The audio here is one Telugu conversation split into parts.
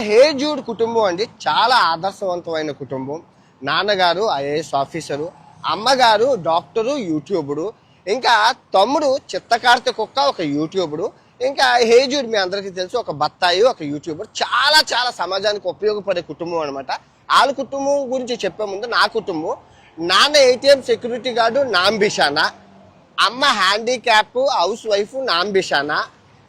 హే జూడ్ కుటుంబం అండి చాలా ఆదర్శవంతమైన కుటుంబం. నాన్నగారు ఐఏఎస్ ఆఫీసరు, అమ్మగారు డాక్టరు, యూట్యూబరు, ఇంకా తమ్ముడు చిత్తకార్తె కుక్క ఒక యూట్యూబరు, ఇంకా హే జూడ్ మీ అందరికీ తెలుసు ఒక బత్తాయి ఒక యూట్యూబర్. చాలా చాలా సమాజానికి ఉపయోగపడే కుటుంబం అనమాట. వాళ్ళ కుటుంబం గురించి చెప్పే ముందు నా కుటుంబం. నాన్న ఏటీఎం సెక్యూరిటీ గార్డు నాంబిషానా, అమ్మ హ్యాండిక్యాప్ హౌస్ వైఫ్ నాంబిషానా,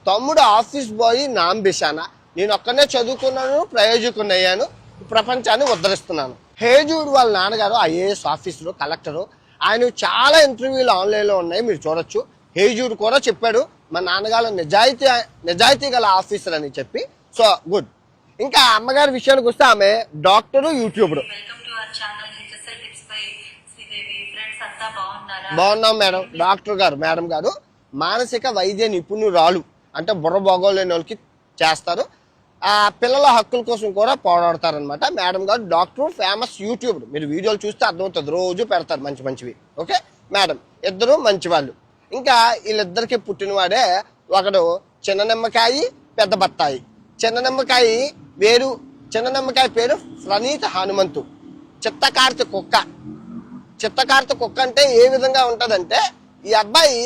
తమ్ముడు ఆఫీస్ బాయ్ నాంబిషానా. నేను ఒక్కనే చదువుకున్నాను, ప్రయోజకున్నయ్యాను, ప్రపంచాన్ని ఉద్ధరిస్తున్నాను. హేజూడ్ వాళ్ళ నాన్నగారు ఐఏఎస్ ఆఫీసరు, కలెక్టరు. ఆయన చాలా ఇంటర్వ్యూలు ఆన్లైన్లో ఉన్నాయి, మీరు చూడొచ్చు. హేజూడ్ కూడా చెప్పాడు మా నాన్నగారు నిజాయితీ గల ఆఫీసర్ అని చెప్పి. So good. ఇంకా అమ్మగారి విషయానికి వస్తే ఆమె డాక్టరు, యూట్యూబరు. బాగున్నాం మేడం. డాక్టర్ గారు మేడం గారు మానసిక వైద్య నిపుణురాలు, అంటే బుర్ర బాగోలేని వాళ్ళకి చేస్తారు. ఆ పిల్లల హక్కుల కోసం కూడా పోరాడతారనమాట. మేడం గారు డాక్టర్, ఫేమస్ యూట్యూబర్. మీరు వీడియోలు చూస్తే అర్థమవుతుంది, రోజు పెడతారు మంచి మంచివి. ఓకే మేడం ఇద్దరు మంచి వాళ్ళు. ఇంకా వీళ్ళిద్దరికి పుట్టినవాడే ఒకడు చిన్న నిమ్మకాయ, పెద్ద బత్తాయి. చిన్న నిమ్మకాయ పేరు ప్రణీత హనుమంతు. చిత్తకార్తె కుక్క. చిత్తకార్తె కుక్క అంటే ఏ విధంగా ఉంటుందంటే, ఈ అబ్బాయి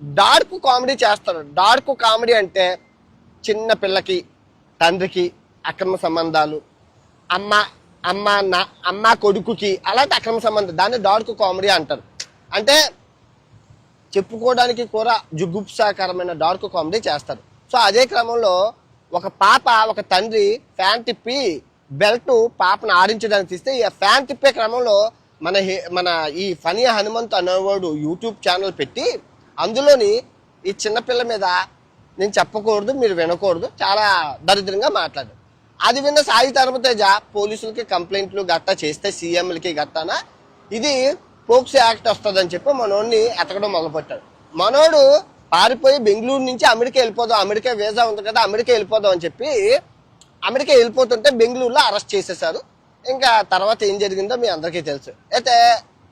డార్క్ కామెడీ చేస్తాడు. డార్క్ కామెడీ అంటే చిన్న పిల్లకి తండ్రికి అక్రమ సంబంధాలు, అమ్మ కొడుకుకి అలాంటి అక్రమ సంబంధం, దాన్ని డార్క్ కామెడీ అంటారు. అంటే చెప్పుకోవడానికి కూడా జుగుప్సాకరమైన డార్క్ కామెడీ చేస్తారు. సో అదే క్రమంలో ఒక తండ్రి ఫ్యాన్ తిప్పి బెల్ట్ పాపను ఆడించడానికి తీస్తే, ఈ ఫ్యాన్ తిప్పే క్రమంలో మన ఈ ఫనీ హనుమంత్ అనేవాడు యూట్యూబ్ ఛానల్ పెట్టి అందులోని ఈ చిన్నపిల్ల మీద నేను చెప్పకూడదు, మీరు వినకూడదు, చాలా దరిద్రంగా మాట్లాడు. అది విన్న సాయి ధర్మతేజ పోలీసులకి కంప్లైంట్లు గట్టా చేస్తే, సీఎంలకి గట్టానా ఇది పోక్సో యాక్ట్ వస్తుందని చెప్పి మనోడిని ఎతకడం మొదలుపెట్టాడు. మనోడు పారిపోయి బెంగళూరు నుంచి అమెరికా వెళ్ళిపోదాం, అమెరికా వీసా ఉంది కదా అమెరికా వెళ్ళిపోదాం అని చెప్పి అమెరికా వెళ్ళిపోతుంటే బెంగళూరులో అరెస్ట్ చేసేసారు. ఇంకా తర్వాత ఏం జరిగిందో మీ అందరికీ తెలుసు. అయితే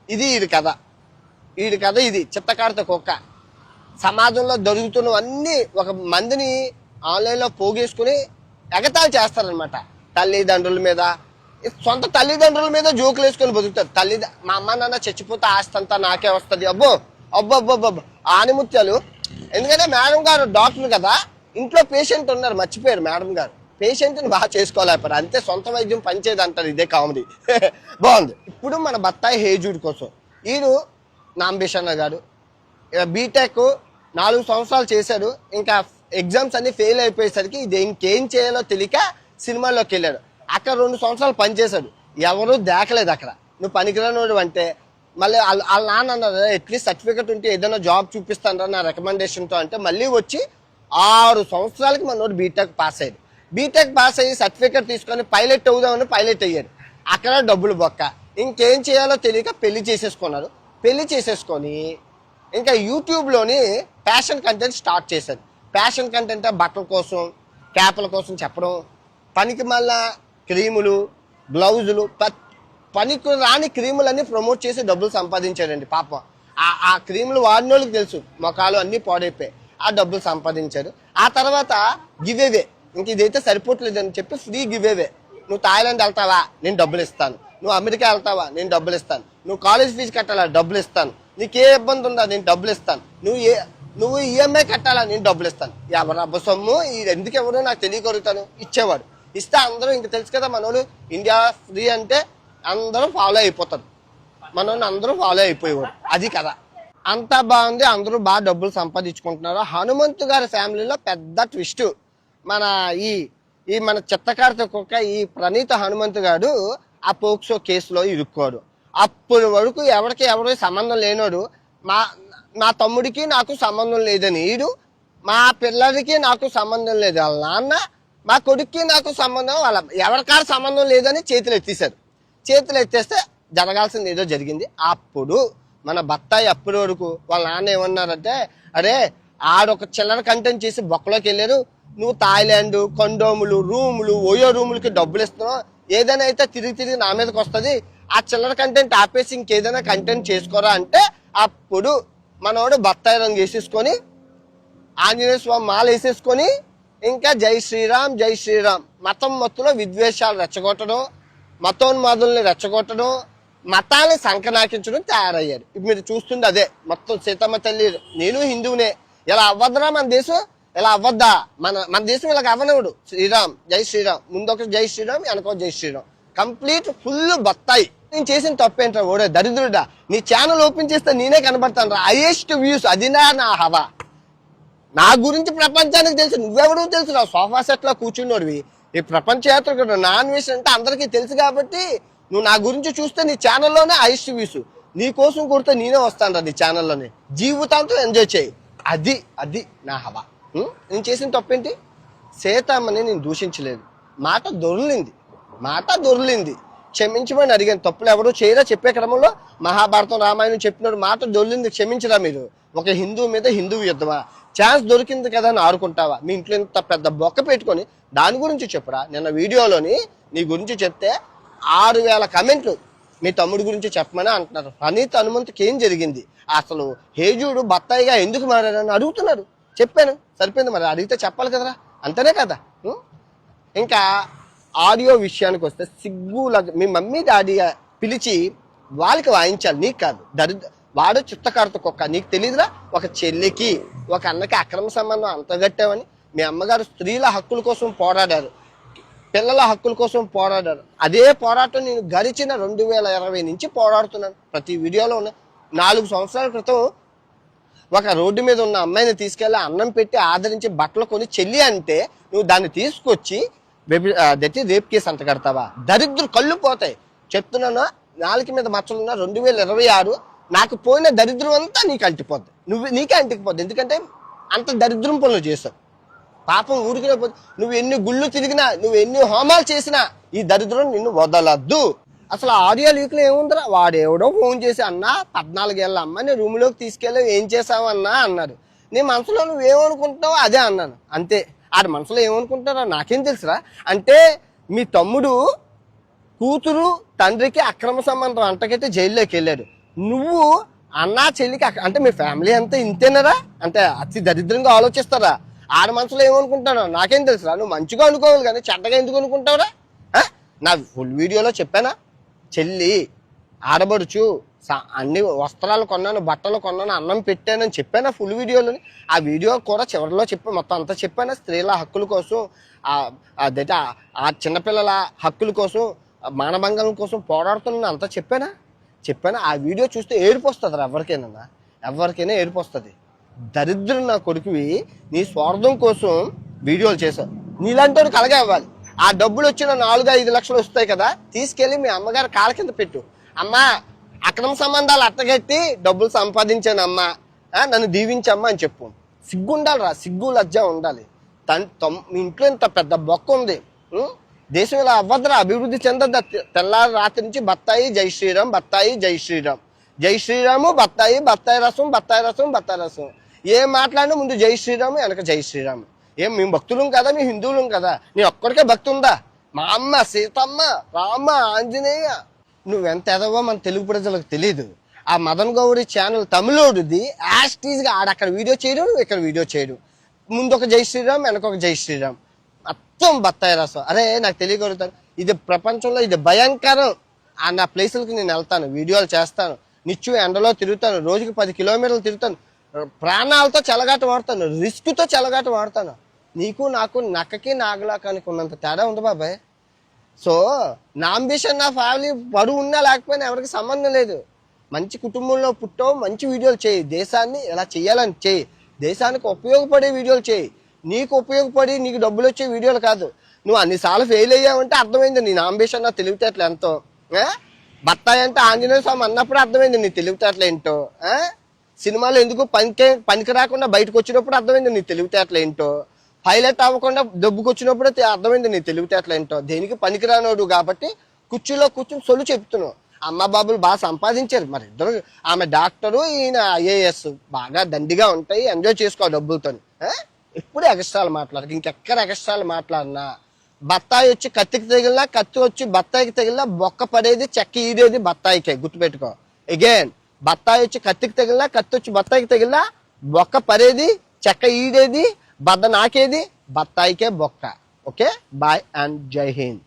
వీడి కథ ఇది చిత్తకార్తె కుక్క. సమాజంలో జరుగుతున్నవన్నీ ఒక మందిని ఆన్లైన్లో పోగేసుకుని ఎగతాళి చేస్తారనమాట. తల్లిదండ్రుల మీద, సొంత తల్లిదండ్రుల మీద జోకులు వేసుకొని బతుకుతారు. మా అమ్మ నాన్న చచ్చిపోతే ఆస్తి అంతా నాకే వస్తుంది, అబ్బో ఆనిముత్యాలు. ఎందుకంటే మేడం గారు డాక్టర్ కదా, ఇంట్లో పేషెంట్ ఉన్నారు, మర్చిపోయారు మేడం గారు. పేషెంట్ని బాగా చేసుకోలేకపోయారు, అంతే సొంత వైద్యం పనిచేది అంటారు. ఇదే కామెడీ. బాగుంది. ఇప్పుడు మన బత్తాయి హేజూడ్ కోసం వీడు నాంబిషన్న గారు బీటెక్ 4 సంవత్సరాలు చేశాడు. ఇంకా ఎగ్జామ్స్ అన్ని ఫెయిల్ అయిపోయేసరికి ఇది ఇంకేం చేయాలో తెలియక సినిమాల్లోకి వెళ్ళాడు. అక్కడ 2 సంవత్సరాలు పనిచేశాడు. ఎవరూ దేకలేదు అక్కడ. నువ్వు పనికిరానోడు అంటే మళ్ళీ వాళ్ళ నాన్న అన్నారు, అట్లీస్ట్ సర్టిఫికెట్ ఉంటే ఏదైనా జాబ్ చూపిస్తానరా నా రికమెండేషన్తో అంటే మళ్ళీ వచ్చి 6 సంవత్సరాలకి మనోడు బీటెక్ పాస్ అయ్యాడు. బీటెక్ పాస్ అయ్యి సర్టిఫికెట్ తీసుకొని పైలట్ అవుదామని పైలట్ అయ్యాడు. అక్కడ డబ్బులు బొక్క. ఇంకేం చేయాలో తెలియక పెళ్లి చేసేసుకున్నారు. పెళ్లి చేసేసుకొని ఇంకా యూట్యూబ్లోని ఫ్యాషన్ కంటెంట్ స్టార్ట్ చేశారు. ఫ్యాషన్ కంటెంట్ బట్టల కోసం, క్యాప్ల కోసం చెప్పడం, పనికి మళ్ళా క్రీములు, గ్లౌజులు, పనికి రాని క్రీములన్నీ ప్రమోట్ చేసి డబ్బులు సంపాదించారండి. పాపం ఆ క్రీములు వాడిన వాళ్ళకి తెలుసు, మొఖాలు అన్నీ పాడైపోయాయి. ఆ డబ్బులు సంపాదించారు. ఆ తర్వాత గివేవే, ఇంక ఇదైతే సరిపోవట్లేదని చెప్పి ఫ్రీ గివేవే. నువ్వు థాయిలాండ్ వెళ్తావా, నేను డబ్బులు ఇస్తాను. నువ్వు అమెరికా వెళ్తావా, నేను డబ్బులు ఇస్తాను. నువ్వు కాలేజ్ ఫీజు కట్టాలా, డబ్బులు ఇస్తాను. నీకే ఇబ్బంది ఉందా, నేను డబ్బులు ఇస్తాను. నువ్వు ఈఎంఐ కట్టాలా, నేను డబ్బులు ఇస్తాను. ఎవరు అబ్బ సొమ్ము ఎందుకు ఎవరు నాకు తెలియగలుగుతాను. ఇచ్చేవాడు. ఇస్తే అందరూ ఇంక తెలుసు కదా మనోడు ఇండియా ఫ్రీ అంటే అందరూ ఫాలో అయిపోతారు. మనోని అందరూ ఫాలో అయిపోయేవాడు. అది కదా. అంతా బాగుంది, అందరూ బాగా డబ్బులు సంపాదించుకుంటున్నారు. హనుమంతు గారి ఫ్యామిలీలో పెద్ద ట్విస్ట్. మన చిత్తకార్తె కుక్క ఈ ప్రణీత హనుమంతు గారు ఆ పోక్సో కేసులో ఇరుక్కోడు. అప్పటి వరకు ఎవరికి సంబంధం లేనోడు, మా తమ్ముడికి నాకు సంబంధం లేదని ఈడు, మా పిల్లడికి నాకు సంబంధం లేదు వాళ్ళ నాన్న, మా కొడుక్కి నాకు సంబంధం వాళ్ళ ఎవరికారు సంబంధం లేదని చేతులు ఎత్తేసారు. చేతులు ఎత్తేస్తే జరగాల్సింది ఏదో జరిగింది. అప్పుడు మన బత్తాయి అప్పటి వరకు వాళ్ళ నాన్న ఏమన్నారంటే, అరే ఆడొక చిల్లర కంటెంట్ చేసి బొక్కలోకి వెళ్ళారు, నువ్వు థాయిలాండ్, కొండోములు, రూములు, ఓయో రూములకి డబ్బులు ఇస్తున్నావు, ఏదైనా అయితే తిరిగి నా మీదకి వస్తుంది, ఆ చిల్లర కంటెంట్ ఆపేసి ఇంకేదైనా కంటెంట్ చేసుకోరా అంటే, అప్పుడు మనోడు బత్తాయి రంగు వేసేసుకొని ఆంజనేయ స్వామి మాల వేసేసుకొని ఇంకా జై శ్రీరామ్ జై శ్రీరామ్ మతం మత్తులో విద్వేషాలు రెచ్చగొట్టడం, మతోన్మాదుల్ని రెచ్చగొట్టడం, మతాన్ని సంకనాకించడం తయారయ్యారు. ఇప్పుడు మీరు చూస్తుంది అదే మొత్తం. సీతమ్మ తల్లి, నేను హిందువునే, ఇలా అవ్వద్దురా మన దేశం, ఇలా అవ్వద్దా, మన దేశం ఇలాగ అవ్వనివ్వడు. శ్రీరామ్ జై శ్రీరామ్, ముందొక జై శ్రీరామ్, వెనక జై శ్రీరామ్, కంప్లీట్ ఫుల్ బత్తాయి. నేను చేసిన తప్పేంట్రా ఓడే దరిద్రుడా, నీ ఛానల్ ఓపెన్ చేస్తే నేనే కనబడతాను రా, హైయెస్ట్ వ్యూస్, అదినా నా హవా. నా గురించి ప్రపంచానికి తెలుసు, నువ్వెవడూ తెలుసు, నా సోఫా సెట్ లో కూర్చున్నోడివి. ఈ ప్రపంచ యాత్ర నాన్ వెజ్ అంటే అందరికీ తెలుసు కాబట్టి నువ్వు నా గురించి చూస్తే నీ ఛానల్లోనే హైయెస్ట్ వ్యూస్. నీ కోసం కొడితే నేనే వస్తాను రా నీ ఛానల్లోనే, జీవితాంతం ఎంజాయ్ చేయి. అది నా హవా. నేను చేసిన తప్పేంటి? సీతమ్మని నేను దూషించలేదు, మాట దొర్లింది, క్షమించమని అడిగాను. తప్పులు ఎవరో చేయరా చెప్పే క్రమంలో? మహాభారతం రామాయణం చెప్పినాడు, మాట దొర్లింది, క్షమించరా మీరు? ఒక హిందువు మీద హిందువు యుద్ధమా? ఛాన్స్ దొరికింది కదా అని ఆడుకుంటావా? మీ ఇంట్లో ఇంత పెద్ద బొక్క పెట్టుకొని దాని గురించి చెప్పురా. నిన్న వీడియోలోని నీ గురించి చెప్తే 6000 కమెంట్లు మీ తమ్ముడి గురించి చెప్పమని అంటున్నారు. ప్రణీత్ హనుమంతుకి ఏం జరిగింది, అసలు హేజుడు బత్తాయిగా ఎందుకు మారాడని అడుగుతున్నారు. చెప్పాను, సరిపోయింది. మరి అడిగితే చెప్పాలి కదరా, అంతనే కదా. ఇంకా ఆడియో విషయానికి వస్తే మీ మమ్మీ డాడీ పిలిచి వాళ్ళకి వాయించాలి, నీకు కాదు. వాడు చిత్తకారుత కుక్క, నీకు తెలియదురా? ఒక చెల్లికి ఒక అన్నకి అక్రమ సంబంధం అంతగట్టామని మీ అమ్మగారు స్త్రీల హక్కుల కోసం పోరాడారు, పిల్లల హక్కుల కోసం పోరాడారు. అదే పోరాటం నేను గడిచిన 2020 నుంచి పోరాడుతున్నాను. ప్రతి వీడియోలో ఉన్న 4 సంవత్సరాల క్రితం ఒక రోడ్డు మీద ఉన్న అమ్మాయిని తీసుకెళ్ళి అన్నం పెట్టి ఆదరించి బట్టలు కొని చెల్లి అంటే నువ్వు దాన్ని తీసుకొచ్చి రేప్ కేసు అంత కడతావా? దరిద్రులు కళ్ళు పోతాయి చెప్తున్నాను. 4 మీద మచ్చలున్న 2026 నాకు పోయిన దరిద్రం అంతా నీకు అంటిపోద్ది, నీకే అంటికిపోద్ది. ఎందుకంటే అంత దరిద్రం పనులు చేస్తావు. పాపం ఊరికి నువ్వు ఎన్ని గుళ్ళు తిరిగినా, నువ్వు ఎన్ని హోమాలు చేసినా ఈ దరిద్రం నిన్ను వదలద్దు. అసలు ఆడియో లీక్లో ఏముందరా? వాడెవడో ఫోన్ చేసి అన్నా 14 ఏళ్ళ అమ్మాయిని రూమ్లోకి తీసుకెళ్ళి ఏం చేసావన్నా అన్నాడు. నీ మనసులో నువ్వేమనుకుంటావో అదే అన్నాను, అంతే. ఆడి మనసులో ఏమనుకుంటారో నాకేం తెలుసురా. అంటే మీ తమ్ముడు కూతురు తండ్రికి అక్రమ సంబంధం అంటకైతే జైల్లోకి వెళ్ళాడు. నువ్వు అన్నా చెల్లికి అంటే మీ ఫ్యామిలీ అంతా ఇంతేనరా? అంటే అతి దరిద్రంగా ఆలోచిస్తారా? ఆడ మనసులో ఏమనుకుంటానో నాకేం తెలుసురా. నువ్వు మంచిగా అనుకోవాలి కానీ చెడ్డగా ఎందుకు అనుకుంటావురా? నా ఫుల్ వీడియోలో చెప్పానా? చెల్లి, ఆడబడుచు, అన్ని వస్త్రాలు కొన్నాను, బట్టలు కొన్నాను, అన్నం పెట్టానని చెప్పానా ఫుల్ వీడియోలోని? ఆ వీడియో కూడా చివరిలో చెప్పాను, మొత్తం అంతా చెప్పానా? స్త్రీల హక్కుల కోసం, ఆ చిన్నపిల్లల హక్కుల కోసం, మానభంగం కోసం పోరాడుతున్నా అంతా చెప్పానా? ఆ వీడియో చూస్తే ఏడుపు వస్తుంది రా ఎవరికైనా ఏడుపు వస్తుంది. దరిద్రం నా కొడుకువి, నీ స్వార్థం కోసం వీడియోలు చేశావు. నీలాంటి కలగా ఇవ్వాలి. ఆ డబ్బులు వచ్చిన 4-5 లక్షలు వస్తాయి కదా, తీసుకెళ్లి మీ అమ్మగారు కాళ్ళ కింద పెట్టు. అమ్మా, అక్రమ సంబంధాలు అట్టగట్టి డబ్బులు సంపాదించాను అమ్మా, నన్ను దీవించమ్మా అని చెప్పు. సిగ్గు ఉండాలిరా, సిగ్గు లజ్జ ఉండాలి. మీ ఇంట్లో ఇంత పెద్ద బొక్క ఉంది. దేశం ఇలా అవ్వద్దురా, అభివృద్ధి చెందద్దా. తెల్లారి రాత్రి నుంచి బత్తాయి జై శ్రీరామ్, బత్తాయి జై శ్రీరామ్, జై శ్రీరాము, బత్తాయి, బత్తాయి రసం. ఏం మాట్లాడినా ముందు జై శ్రీరాము, వెనక జై శ్రీరాము. ఏం మేము భక్తులం కదా, మీ హిందువులం కదా? నీ ఒక్కడికే భక్తి ఉందా? మా అమ్మ సీతమ్మ, రామ, ఆంజనేయ. నువ్వెంత ఎదవో మన తెలుగు ప్రజలకు తెలియదు. ఆ మదన్ గౌరి ఛానల్ తమిళోడిది యాస్టీజ్గా ఆడక్కడ వీడియో చేయడం, నువ్వు ఇక్కడ వీడియో చేయడం. ముందు ఒక జై శ్రీరామ్, వెనక ఒక జై శ్రీరామ్, మొత్తం బత్తాయి రసం. అరే నాకు తెలియగలుగుతాను, ఇది ప్రపంచంలో ఇది భయంకరం. నా ప్లేసులకి నేను వెళ్తాను, వీడియోలు చేస్తాను, నిత్యం ఎండలో తిరుగుతాను, రోజుకి 10 కిలోమీటర్లు తిరుగుతాను, ప్రాణాలతో చెలగాట వాడతాను, రిస్క్తో చెలగాట వాడతాను. నీకు నాకు నక్కకి నాగలాకానికి ఉన్నంత తేడా ఉంది బాబాయ్. సో నా అంబిషన్, నా ఫ్యామిలీ బరువు ఉన్నా లేకపోయినా ఎవరికి సంబంధం లేదు. మంచి కుటుంబంలో పుట్టావు, మంచి వీడియోలు చేయి, దేశాన్ని ఎలా చేయాలని చేయి, దేశానికి ఉపయోగపడే వీడియోలు చేయి, నీకు ఉపయోగపడి నీకు డబ్బులు వచ్చే వీడియోలు కాదు. నువ్వు అన్నిసార్లు ఫెయిల్ అయ్యావంటే అర్థమైంది నీ అంబిషన్, నా తెలివితేటలు ఎంతో. బత్తాయి అంటే ఆంజనేయ స్వామి అన్నప్పుడు అర్థమైంది నీ తెలివితేటలు ఏంటో. సినిమాలో ఎందుకు పనికి రాకుండా బయటకు వచ్చినప్పుడు అర్థమైంది నీ తెలివితేటలు ఏంటో. పైలట్ అవ్వకుండా దెబ్బకు వచ్చినప్పుడు అర్థమైంది నీ తెలివితేటలు ఏంటో. దేనికి పనికిరానోడు కాబట్టి కుర్చీలో కూర్చుని సొల్లు చెప్తున్నావు. అమ్మ బాబులు బాగా సంపాదించారు, మరి ఇద్దరు, ఆమె డాక్టరు, ఈయన IAS, బాగా దండిగా ఉంటాయి, ఎంజాయ్ చేసుకో డబ్బులతో. ఎప్పుడు ఎగస్ట్రాలు మాట్లాడక, ఇంకెక్కడ ఎగస్ట్రాలు మాట్లాడినా బత్తాయి వచ్చి కత్తికి తగిలినా, కత్తి వచ్చి బత్తాయికి తగిలినా బొక్క పడేది, చెక్క ఈడేది బత్తాయికే, గుర్తుపెట్టుకో. అగైన్, బత్తాయి వచ్చి కత్తికి తగిలినా, కత్తి వచ్చి బత్తాయికి తగిలినా బొక్క పడేది, చెక్క ఈడేది, బద్ద నాకేది బత్తాయికే బొక్క. ఓకే, బాయ్ అండ్ జై హింద్.